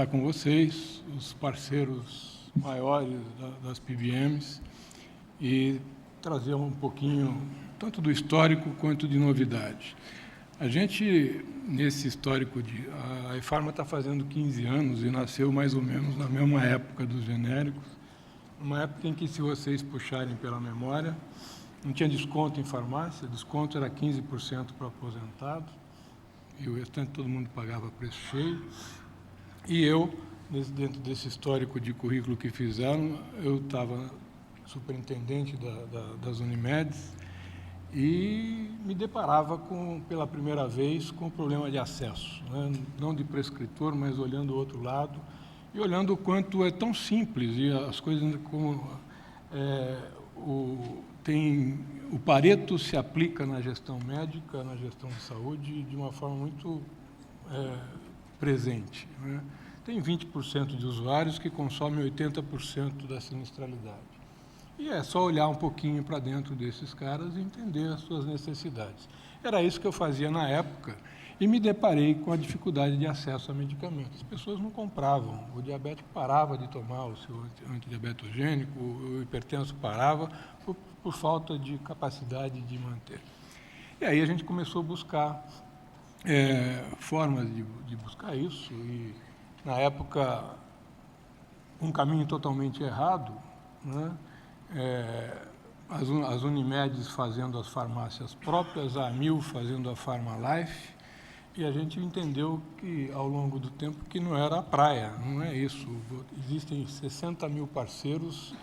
estar com vocês, os parceiros maiores das PBMs, e trazer um pouquinho, tanto do histórico quanto de novidade. A gente, nesse histórico, a ePharma está fazendo 15 anos e nasceu mais ou menos na mesma época dos genéricos, uma época em que, se vocês puxarem pela memória, não tinha desconto em farmácia, desconto era 15% para aposentado, e o restante todo mundo pagava preço cheio. E eu, dentro desse histórico de currículo que fizeram, eu estava superintendente das Unimedes e me deparava, pela primeira vez, com o problema de acesso, né? Não de prescritor, mas olhando o outro lado, e olhando o quanto é tão simples, e as coisas como... o Pareto se aplica na gestão médica, na gestão de saúde, de uma forma muito presente, né? Tem 20% de usuários que consomem 80% da sinistralidade. E é só olhar um pouquinho para dentro desses caras e entender as suas necessidades. Era isso que eu fazia na época, e me deparei com a dificuldade de acesso a medicamentos. As pessoas não compravam, o diabético parava de tomar o seu antidiabetogênico, o hipertenso parava por falta de capacidade de manter. E aí a gente começou a buscar formas de buscar isso, e, na época, um caminho totalmente errado, né? As Unimedes fazendo as farmácias próprias, a Amil fazendo a PharmaLife, e a gente entendeu que, ao longo do tempo, que não era a praia, não é isso. Existem 60 mil parceiros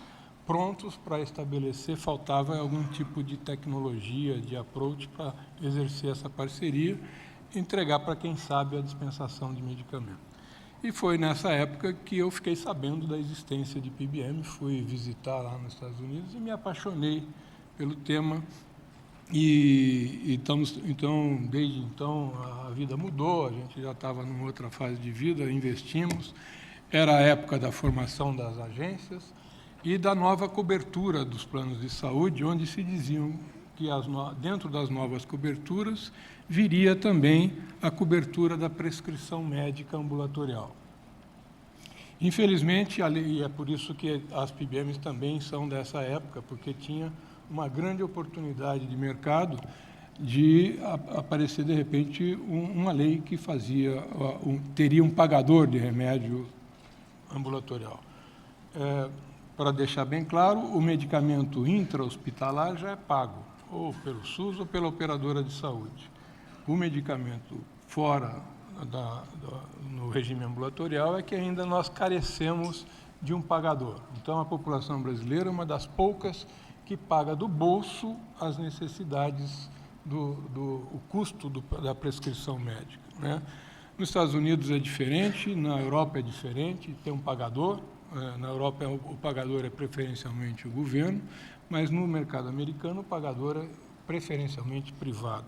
prontos para estabelecer, faltava algum tipo de tecnologia, de approach para exercer essa parceria e entregar para quem sabe a dispensação de medicamento. E foi nessa época que eu fiquei sabendo da existência de PBM, fui visitar lá nos Estados Unidos e me apaixonei pelo tema. Então, desde então, a vida mudou, a gente já estava numa outra fase de vida, investimos. Era a época da formação das agências e da nova cobertura dos planos de saúde, onde se diziam que, dentro das novas coberturas, viria também a cobertura da prescrição médica ambulatorial. Infelizmente, e é por isso que as PBMs também são dessa época, porque tinha uma grande oportunidade de mercado de aparecer, de repente, uma lei que teria um pagador de remédio ambulatorial. Para deixar bem claro, o medicamento intra-hospitalar já é pago, ou pelo SUS ou pela operadora de saúde. O medicamento fora no regime ambulatorial é que ainda nós carecemos de um pagador. Então, a população brasileira é uma das poucas que paga do bolso as necessidades, o custo da prescrição médica, né? Nos Estados Unidos é diferente, na Europa é diferente, tem um pagador. Na Europa, o pagador é preferencialmente o governo, mas no mercado americano, o pagador é preferencialmente privado.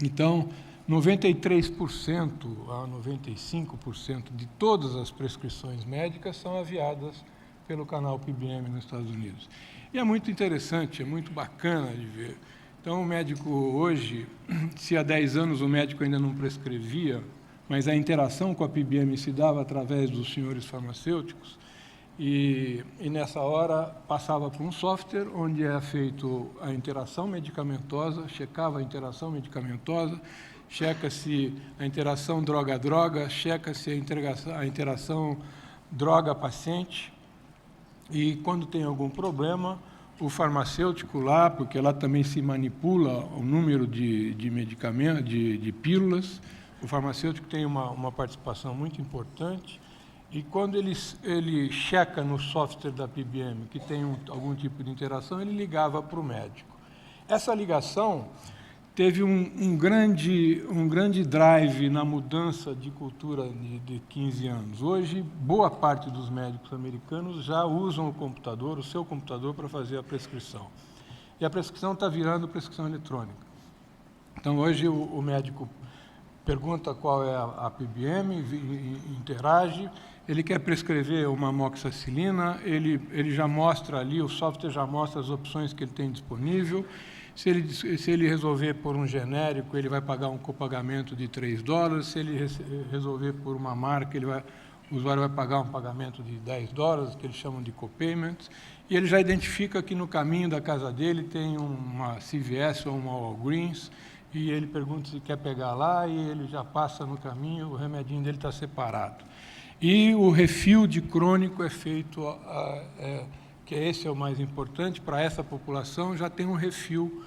Então, 93% a 95% de todas as prescrições médicas são aviadas pelo canal PBM nos Estados Unidos. E é muito interessante, é muito bacana de ver. Então, o médico hoje, se há 10 anos o médico ainda não prescrevia, mas a interação com a PBM se dava através dos senhores farmacêuticos, e nessa hora passava por um software onde é feito a interação medicamentosa, checava a interação medicamentosa, checa-se a interação droga-droga, checa-se a interação droga-paciente, e quando tem algum problema, o farmacêutico lá, porque lá também se manipula o número de medicamentos, de pílulas, o farmacêutico tem uma participação muito importante, e quando ele checa no software da PBM que tem algum tipo de interação, ele ligava para o médico. Essa ligação teve um grande drive na mudança de cultura de 15 anos. Hoje, boa parte dos médicos americanos já usam o seu computador, para fazer a prescrição. E a prescrição está virando prescrição eletrônica. Então, hoje, o médico pergunta qual é a PBM, interage, ele quer prescrever uma amoxicilina, ele já mostra ali, o software já mostra as opções que ele tem disponível. Se ele resolver por um genérico, ele vai pagar um copagamento de $3. Se ele resolver por uma marca, o usuário vai pagar um pagamento de $10, que eles chamam de copayment, e ele já identifica que no caminho da casa dele tem uma CVS ou uma Walgreens, e ele pergunta se quer pegar lá, e ele já passa no caminho, o remedinho dele está separado. E o refil de crônico é feito, que esse é o mais importante, para essa população já tem um refil,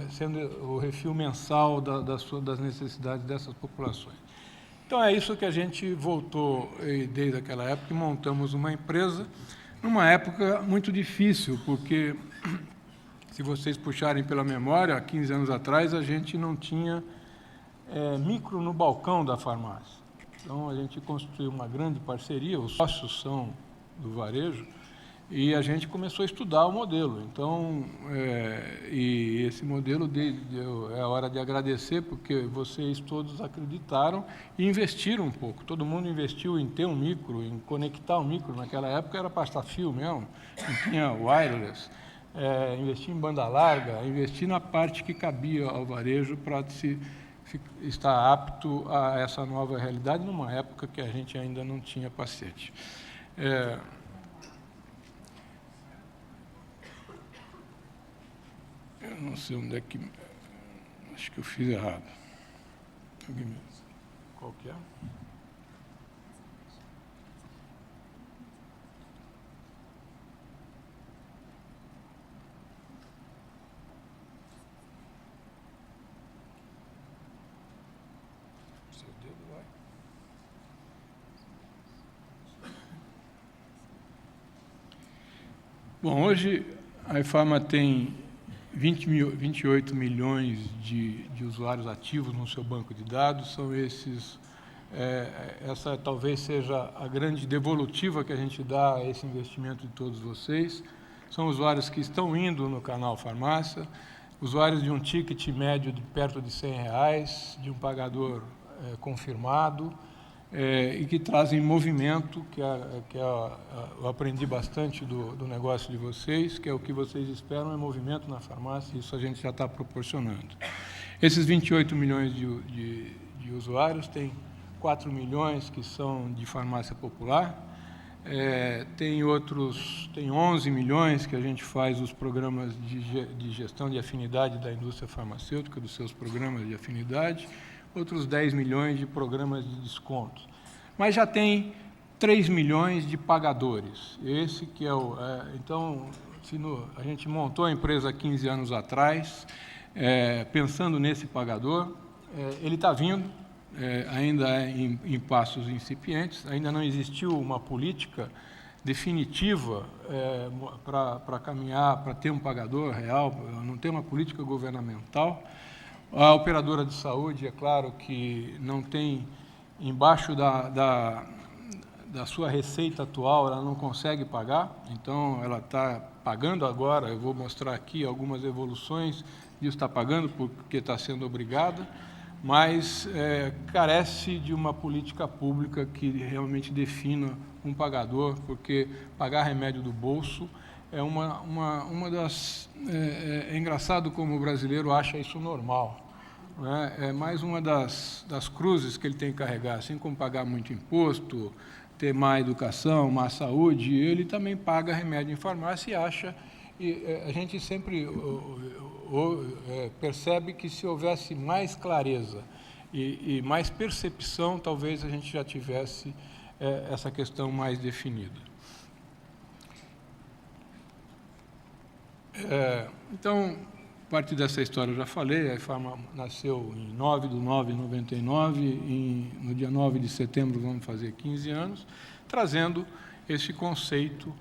sendo o refil mensal das necessidades dessas populações. Então, é isso que a gente voltou desde aquela época e montamos uma empresa, numa época muito difícil, porque, se vocês puxarem pela memória, há 15 anos atrás, a gente não tinha micro no balcão da farmácia. Então, a gente construiu uma grande parceria, os sócios são do varejo, e a gente começou a estudar o modelo. Então, e esse modelo é a hora de agradecer, porque vocês todos acreditaram e investiram um pouco. Todo mundo investiu em ter um micro, em conectar um micro. Naquela época era pastar fio mesmo, não tinha wireless. Investir em banda larga, investir na parte que cabia ao varejo para estar apto a essa nova realidade, numa época que a gente ainda não tinha pacete. Eu não sei onde é que... Acho que eu fiz errado. Qual que é? Seu dedo vai. Bom, hoje a IFARMA tem 28 milhões de usuários ativos no seu banco de dados. São esses, essa talvez seja a grande devolutiva que a gente dá a esse investimento de todos vocês. São usuários que estão indo no canal Farmácia, usuários de um ticket médio de perto de R$100, de um pagador confirmado, e que trazem movimento, eu aprendi bastante do negócio de vocês, que é o que vocês esperam, é movimento na farmácia, e isso a gente já está proporcionando. Esses 28 milhões de usuários, tem 4 milhões que são de farmácia popular, tem 11 milhões que a gente faz os programas de gestão de afinidade da indústria farmacêutica, dos seus programas de afinidade, outros 10 milhões de programas de desconto. Mas já tem 3 milhões de pagadores. Esse que é o... então, a gente montou a empresa há 15 anos atrás, pensando nesse pagador. Ele está vindo, ainda em passos incipientes, ainda não existiu uma política definitiva para caminhar, para ter um pagador real, não tem uma política governamental. A operadora de saúde, é claro que não tem, embaixo da sua receita atual, ela não consegue pagar, então ela está pagando agora, eu vou mostrar aqui algumas evoluções disso, está pagando porque está sendo obrigada, mas carece de uma política pública que realmente defina um pagador, porque pagar remédio do bolso é uma das... É engraçado como o brasileiro acha isso normal. É mais uma das cruzes que ele tem que carregar, assim como pagar muito imposto, ter má educação, má saúde, ele também paga remédio em farmácia e acha... E a gente sempre percebe que se houvesse mais clareza e mais percepção, talvez a gente já tivesse essa questão mais definida. Então, parte dessa história eu já falei, a IFARMA nasceu em 9/9/99, no dia 9 de setembro vamos fazer 15 anos, trazendo esse conceito,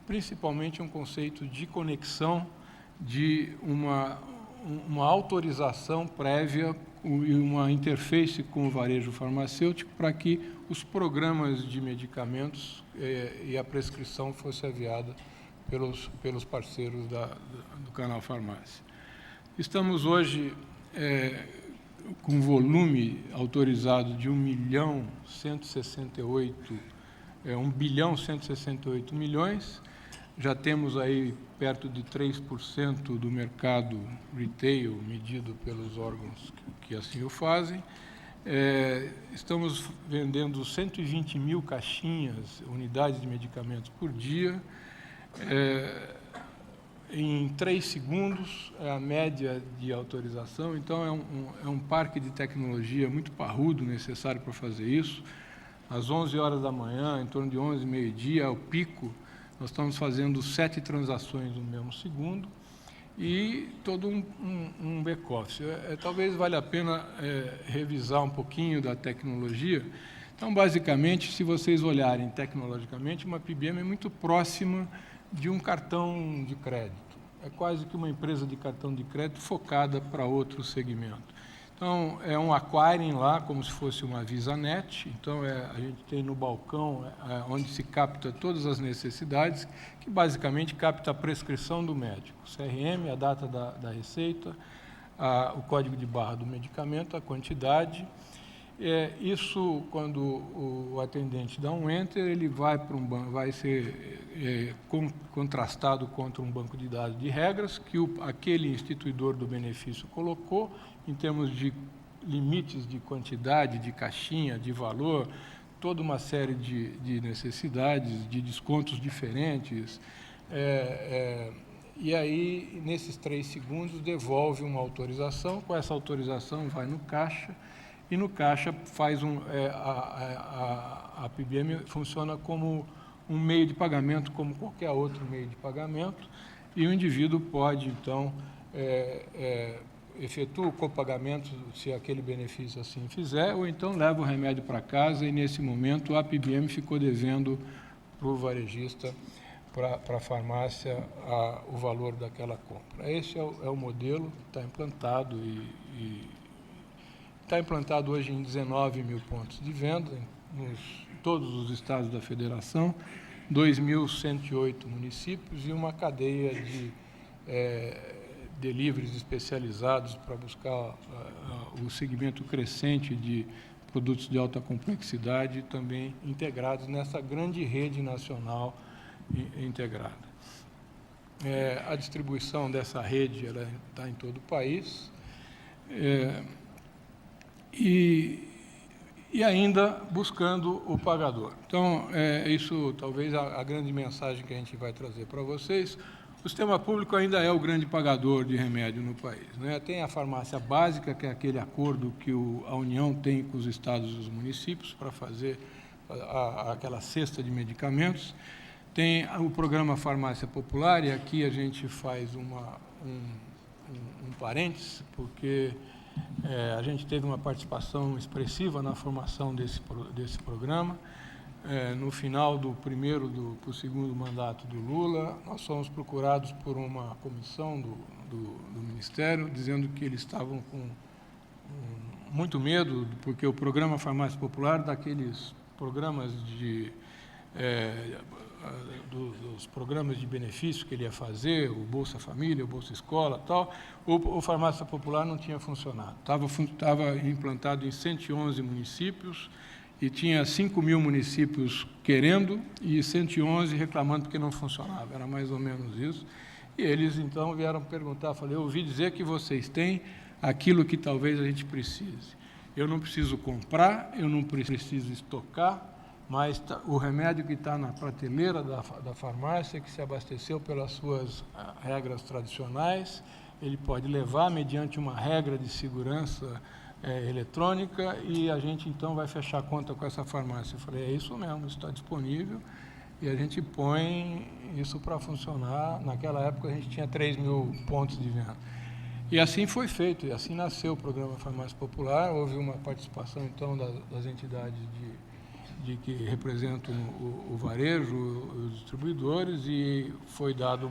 principalmente um conceito de conexão, de uma autorização prévia e uma interface com o varejo farmacêutico para que os programas de medicamentos e a prescrição fosse aviada pelos parceiros do canal Farmácia. Estamos hoje com volume autorizado de 1.168 milhões, já temos aí perto de 3% do mercado retail medido pelos órgãos que assim o fazem, Estamos vendendo 120 mil caixinhas, unidades de medicamentos por dia. Em 3 segundos é a média de autorização, então é um parque de tecnologia muito parrudo necessário para fazer isso. Às 11 horas da manhã, em torno de 11, meio-dia, ao pico, nós estamos fazendo 7 transações no mesmo segundo e todo um back-office. Talvez valha a pena revisar um pouquinho da tecnologia. Então, basicamente, se vocês olharem tecnologicamente, uma PBM é muito próxima de um cartão de crédito. É quase que uma empresa de cartão de crédito focada para outro segmento. Então, é um acquiring lá, como se fosse uma VisaNet. Então, a gente tem no balcão onde se capta todas as necessidades, que basicamente capta a prescrição do médico. CRM, a data da receita, o código de barra do medicamento, a quantidade. Isso, quando o atendente dá um enter, ele vai para um banco, vai ser contrastado contra um banco de dados de regras que aquele instituidor do benefício colocou, em termos de limites de quantidade, de caixinha, de valor, toda uma série de necessidades, de descontos diferentes. E aí, nesses 3 segundos, devolve uma autorização. Com essa autorização, vai no caixa, e no caixa faz a PBM funciona como um meio de pagamento, como qualquer outro meio de pagamento, e o indivíduo pode, então, efetua o copagamento, se aquele benefício assim fizer, ou então leva o remédio para casa, e, nesse momento, a PBM ficou devendo para o varejista, para a farmácia, o valor daquela compra. Esse é o modelo que está implantado está implantado hoje em 19 mil pontos de venda, em todos os estados da federação, 2.108 municípios e uma cadeia de deliveries especializados para buscar o segmento crescente de produtos de alta complexidade, também integrados nessa grande rede nacional integrada. A distribuição dessa rede está em todo o país. E ainda buscando o pagador. Então, isso talvez a grande mensagem que a gente vai trazer para vocês. O sistema público ainda é o grande pagador de remédio no país, né? Tem a farmácia básica, que é aquele acordo que a União tem com os estados e os municípios para fazer aquela cesta de medicamentos. Tem o programa Farmácia Popular, e aqui a gente faz um parênteses, porque a gente teve uma participação expressiva na formação desse programa. No final do segundo mandato do Lula, nós fomos procurados por uma comissão do Ministério, dizendo que eles estavam com muito medo, porque o programa Farmácia Popular, daqueles programas dos programas de benefício que ele ia fazer, o Bolsa Família, o Bolsa Escola, tal, o Farmácia Popular não tinha funcionado. Estava implantado em 111 municípios e tinha 5 mil municípios querendo e 111 reclamando porque não funcionava. Era mais ou menos isso. E eles, então, vieram perguntar, falei, eu ouvi dizer que vocês têm aquilo que talvez a gente precise. Eu não preciso comprar, eu não preciso estocar, mas o remédio que está na prateleira da farmácia, que se abasteceu pelas suas regras tradicionais, ele pode levar mediante uma regra de segurança eletrônica, e a gente, então, vai fechar a conta com essa farmácia. Eu falei, é isso mesmo, isso está disponível, e a gente põe isso para funcionar. Naquela época, a gente tinha 3 mil pontos de venda. E assim foi feito, e assim nasceu o programa Farmácia Popular. Houve uma participação, então, das entidades que representam o varejo, os distribuidores, e foi dado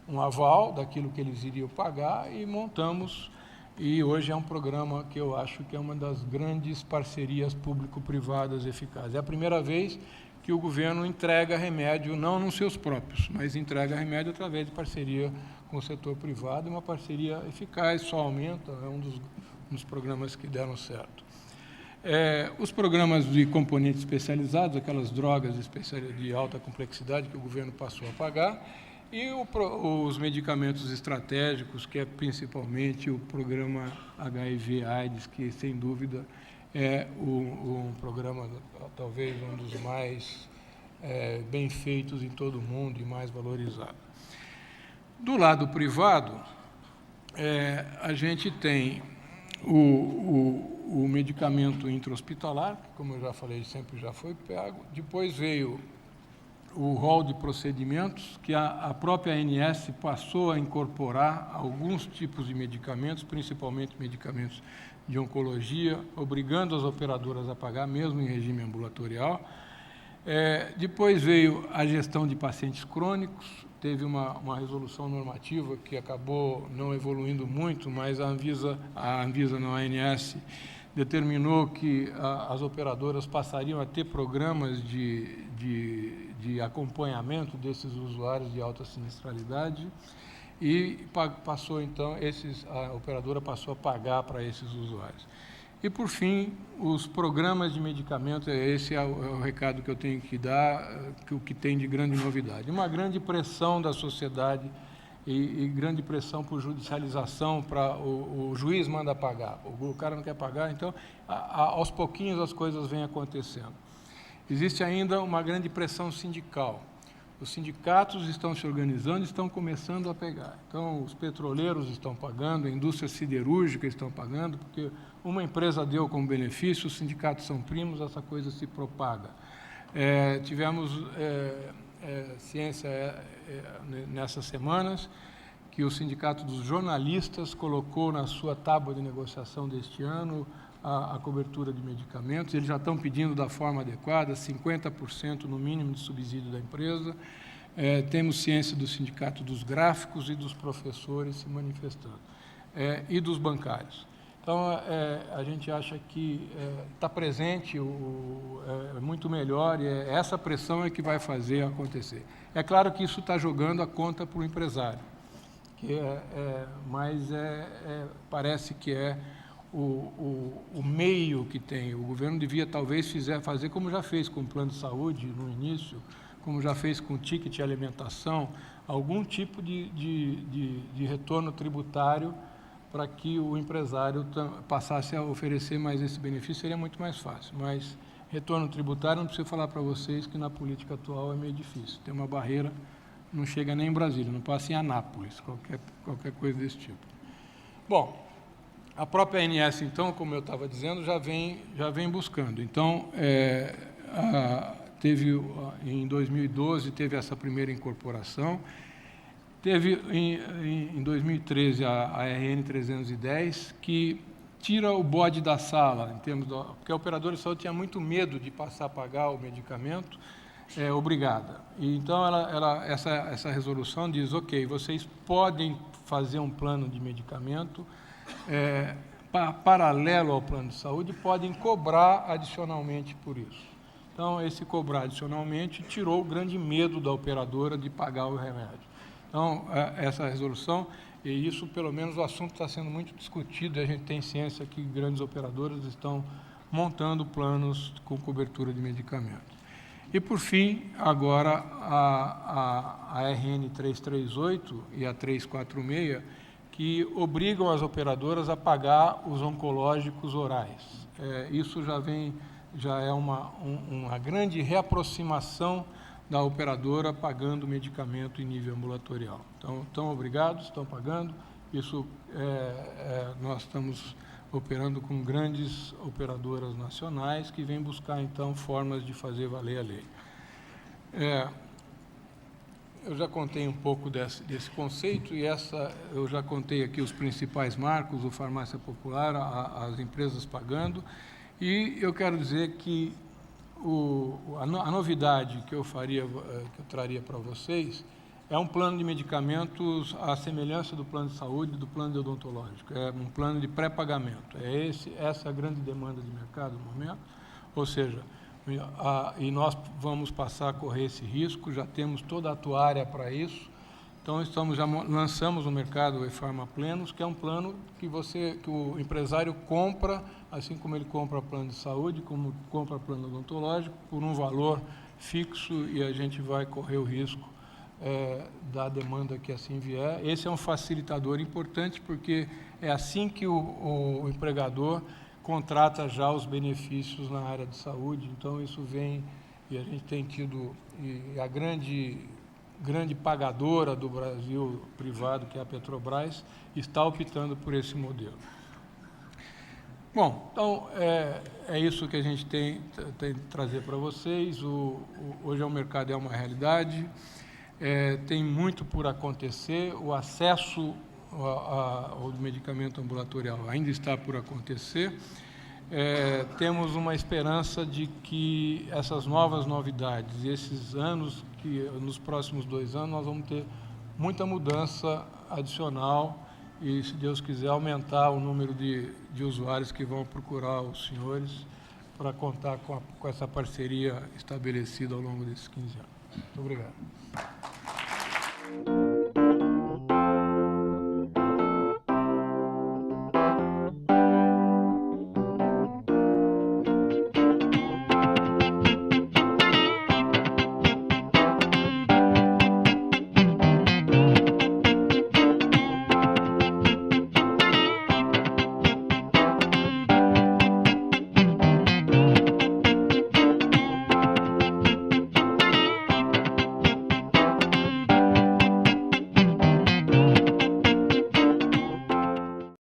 um aval daquilo que eles iriam pagar, e montamos, e hoje é um programa que eu acho que é uma das grandes parcerias público-privadas eficazes. É a primeira vez que o governo entrega remédio, não nos seus próprios, mas entrega remédio através de parceria com o setor privado, uma parceria eficaz, só aumenta, é um dos programas que deram certo. Os programas de componentes especializados, aquelas drogas de alta complexidade que o governo passou a pagar, e os medicamentos estratégicos, que é principalmente o programa HIV/AIDS, que, sem dúvida, é um programa, talvez um dos mais bem feitos em todo o mundo e mais valorizado. Do lado privado, a gente tem o medicamento intra-hospitalar, que, como eu já falei, sempre já foi pego. Depois veio o rol de procedimentos, que a própria ANS passou a incorporar alguns tipos de medicamentos, principalmente medicamentos de oncologia, obrigando as operadoras a pagar, mesmo em regime ambulatorial. Depois veio a gestão de pacientes crônicos, teve uma resolução normativa que acabou não evoluindo muito, mas a ANVISA não, a ANS, determinou que as operadoras passariam a ter programas de acompanhamento desses usuários de alta sinistralidade e passou, então, a operadora passou a pagar para esses usuários. E, por fim, os programas de medicamentos, esse é o recado que eu tenho que dar, o que tem de grande novidade. Uma grande pressão da sociedade e grande pressão por judicialização, para o juiz manda pagar, o cara não quer pagar, então, aos pouquinhos as coisas vêm acontecendo. Existe ainda uma grande pressão sindical. Os sindicatos estão se organizando, estão começando a pegar. Então, os petroleiros estão pagando, a indústria siderúrgica estão pagando, porque uma empresa deu como benefício, os sindicatos são primos, essa coisa se propaga. Tivemos ciência nessas semanas, que o Sindicato dos Jornalistas colocou na sua tábua de negociação deste ano a cobertura de medicamentos. Eles já estão pedindo da forma adequada, 50% no mínimo de subsídio da empresa. Temos ciência do Sindicato dos Gráficos e dos professores se manifestando, e dos bancários. Então, a gente acha que está presente, é muito melhor, e essa pressão é que vai fazer acontecer. É claro que isso está jogando a conta para o empresário, mas parece que o meio que tem. O governo devia, talvez, fazer como já fez com o plano de saúde no início, como já fez com o ticket de alimentação, algum tipo de retorno tributário para que o empresário passasse a oferecer mais esse benefício, seria muito mais fácil. Mas retorno tributário, não preciso falar para vocês que na política atual é meio difícil. Tem uma barreira, não chega nem em Brasília, não passa em Anápolis, qualquer coisa desse tipo. Bom, a própria ANS, então, como eu estava dizendo, já vem buscando. Então, em 2012, teve essa primeira incorporação. Teve, em 2013, a RN 310, que tira o bode da sala, porque a operadora de saúde tinha muito medo de passar a pagar o medicamento, obrigada. E, então, essa resolução diz, ok, vocês podem fazer um plano de medicamento paralelo ao plano de saúde, podem cobrar adicionalmente por isso. Então, esse cobrar adicionalmente tirou o grande medo da operadora de pagar o remédio. Então, essa resolução, e isso, pelo menos, o assunto está sendo muito discutido, a gente tem ciência que grandes operadoras estão montando planos com cobertura de medicamentos. E, por fim, agora, a RN 338 e a 346, que obrigam as operadoras a pagar os oncológicos orais. Isso já é uma grande reaproximação da operadora pagando medicamento em nível ambulatorial. Então, estão obrigados, estão pagando. Isso, nós estamos operando com grandes operadoras nacionais que vêm buscar, então, formas de fazer valer a lei. Eu já contei um pouco desse conceito, e eu já contei aqui os principais marcos, o farmácia popular, as empresas pagando, e eu quero dizer que a novidade que eu traria para vocês é um plano de medicamentos à semelhança do plano de saúde e do plano de odontológico. É um plano de pré-pagamento. Essa é a grande demanda de mercado no momento, ou seja, e nós vamos passar a correr esse risco, já temos toda a atuária para isso. Então, já lançamos no mercado o eFarma Plenos, que é um plano que o empresário compra, assim como ele compra plano de saúde, como compra plano odontológico, por um valor fixo, e a gente vai correr o risco da demanda que assim vier. Esse é um facilitador importante, porque é assim que o empregador contrata já os benefícios na área de saúde. Então, isso vem, e a gente tem tido, e a grande pagadora do Brasil privado, que é a Petrobras, está optando por esse modelo. Bom, então, é isso que a gente tem que trazer para vocês. Hoje o mercado é uma realidade, tem muito por acontecer, o acesso ao medicamento ambulatorial ainda está por acontecer. Temos uma esperança de que essas novas novidades, esses anos, que nos próximos 2 anos nós vamos ter muita mudança adicional e, se Deus quiser, aumentar o número de usuários que vão procurar os senhores para contar com essa parceria estabelecida ao longo desses 15 anos. Muito obrigado.